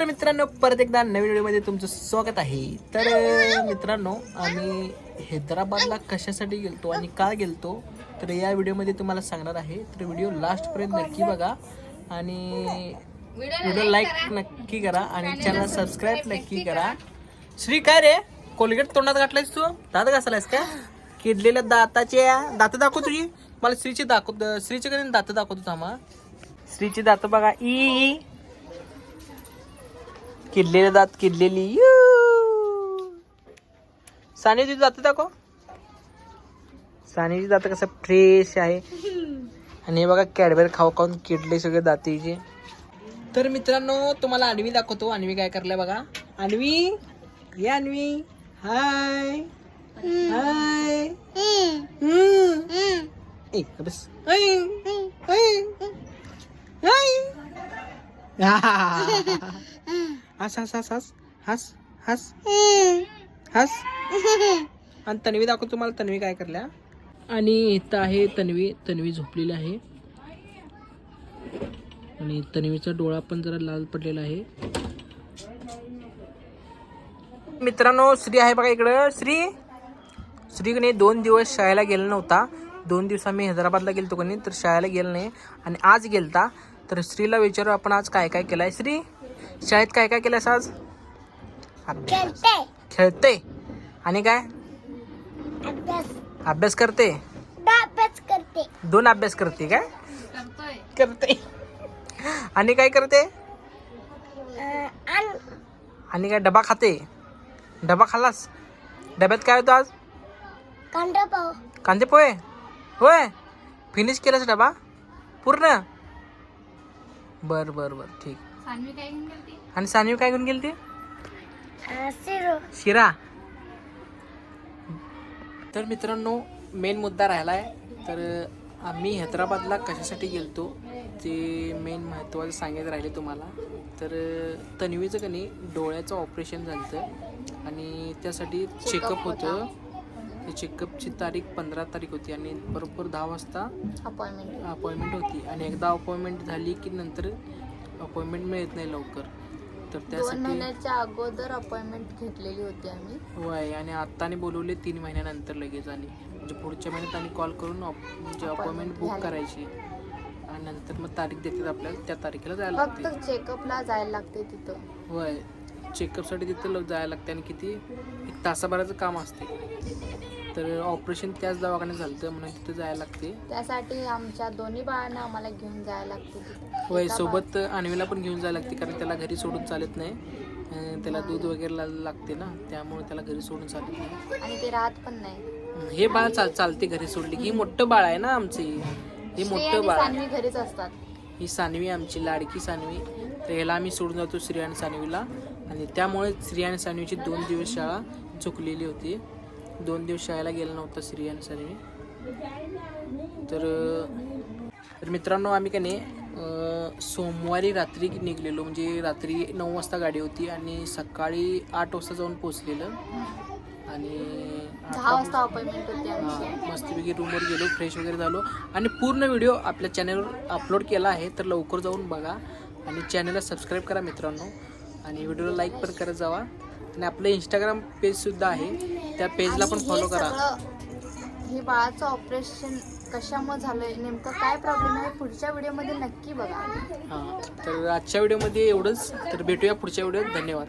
तर मित्रांनो परत एकदा नवीन व्हिडिओमध्ये तुमचं स्वागत आहे. तर मित्रांनो आम्ही हैदराबादला कशासाठी गेलतो आणि का गेलतो तर या व्हिडिओमध्ये तुम्हाला सांगणार आहे. तर व्हिडिओ लास्टपर्यंत नक्की बघा आणि व्हिडिओ लाईक नक्की करा आणि चॅनल सबस्क्राईब नक्की करा. श्री काय रे कोलगेट तोंडात घातलायस तू? दात घासलायस का? किडलेल्या दाताचे दात दाखव तुझी. मला श्रीची श्रीचे कडे दात दाखवतो थांबा. श्रीची दात बघा. ई किडलेले दात किडलेली. सानीची दात दाखव. सानीची दात कसं फ्रेश आहे आणि हे बघा कॅडबेर खाऊ खाऊन किडले सगळे दातीचे. तर मित्रांनो तुम्हाला अन्वी दाखवतो. अन्वी काय करलाय बघा. अन्वी ये अन्वी. हाय हाय. बस हस हस हस हस हस हस हस. आणि तन्वी दाखव तुम्हाला. तन्वी काय करल्या. आणि इथं आहे तन्वी. तन्वी झोपलेली आहे आणि तन्वीचा डोळा पण जरा लाल पडलेला आहे. मित्रांनो श्री आहे बघा इकडं. श्रीकडे 2 दिवस शाळेला गेला नव्हता. 2 दिवस आम्ही हैदराबादला गेलतो कोणी तर शाळेला गेलो नाही आणि आज गेलता. तर श्रीला विचारू आपण आज काय काय केलंय. श्री शाळेत काय काय केलंस आज? खेळते आणि काय अभ्यास करते. 2 अभ्यास करते काय करते आणि काय करते आणि काय डबा खाते. डबा खाल्लास? डब्यात काय होतं आज? कांदे पोहे. होय फिनिश केलास डबा पूर्ण? बर बर बर ठीक. आणि सानवी काय घेऊन गेली ती? शिरा. तर मित्रांनो मेन मुद्दा राहिलाय. तर आम्ही हैदराबादला कशासाठी गेलतो ते मेन महत्त्वाचं सांगायचं राहिले तुम्हाला. तर तन्वीचं का नाही डोळ्याचं ऑपरेशन झालं आणि त्यासाठी चेकअप होतं. ते चेकअपची तारीख 15 तारीख होती आणि बरोबर 10 वाजता अपॉइंटमेंट होती. आणि एकदा अपॉइंटमेंट झाली की नंतर अपॉइंटमेंट मिळत नाही लवकर. तर त्यासाठी 2 महिन्याच्या अगोदर अपॉइंटमेंट घेतलेली होती आम्ही. होय आणि आत्ताने बोलवले 3 महिन्यानंतर लगेच. आणि म्हणजे पुढच्या महिन्यात आणि कॉल करून म्हणजे अपॉइंटमेंट बुक करायची आणि नंतर मग तारीख देतात आपल्याला. त्या तारखेला जायला लागते. फक्त चेकअपला जायला लागते तिथं. होय चेकअपसाठी तिथं जायला लागते आणि किती 1 तासाभराचं काम असते. तर ऑपरेशन त्याच दवाखान्यात झालं म्हणून तिथं जायला लागते. त्यासाठी आमच्या दोन्ही बाळांना आम्हाला घेऊन जायला लागते. होय सोबत अन्वीला पण घेऊन जायला लागते कारण त्याला घरी सोडून चालत नाही. त्याला दूध वगैरे लागते ना त्यामुळे त्याला घरी सोडून चालत नाही आणि ते राहत पण नाही. हे बाळ चालते घरी सोडली की. मोठं बाळ आहे ना आमची. हे मोठं बाळ सानवी घरीच असतात. ही सानवी आमची लाडकी सानवी. तर ह्याला आम्ही सोडून जातो श्री आणि सानवीला. आणि त्यामुळे श्री आणि सानवीची 2 दिवस शाळा चुकलेली होती. 2 दिवस शाळेला गेला नव्हता श्री आणि सानवी. तर मित्रांनो आम्ही का नाही सोमवारी रात्री निघलेलो. म्हणजे रात्री 9 वाजता गाडी होती आणि सकाळी 8 वाजता जाऊन पोचलेलं. आणि 10 वाजता अपॉइंटमेंट होती आमची. मस्तपैकी रूमवर गेलो फ्रेश वगैरे झालो आणि पूर्ण व्हिडिओ आपल्या चॅनलवर अपलोड केला आहे. तर लवकर जाऊन बघा आणि चॅनलला सबस्क्राईब करा मित्रांनो. आणि व्हिडिओला लाईक पण करत जावा. आणि आपलं इंस्टाग्राम पेजसुद्धा आहे त्या पेजला पण फॉलो करा. हे बाळाचं ऑपरेशन कशामुळे झालंय नेमकं काय प्रॉब्लेम आहे पुढच्या व्हिडिओमध्ये नक्की बघा. हां तर आजच्या व्हिडिओमध्ये एवढंच. तर भेटूया पुढच्या व्हिडिओत. धन्यवाद.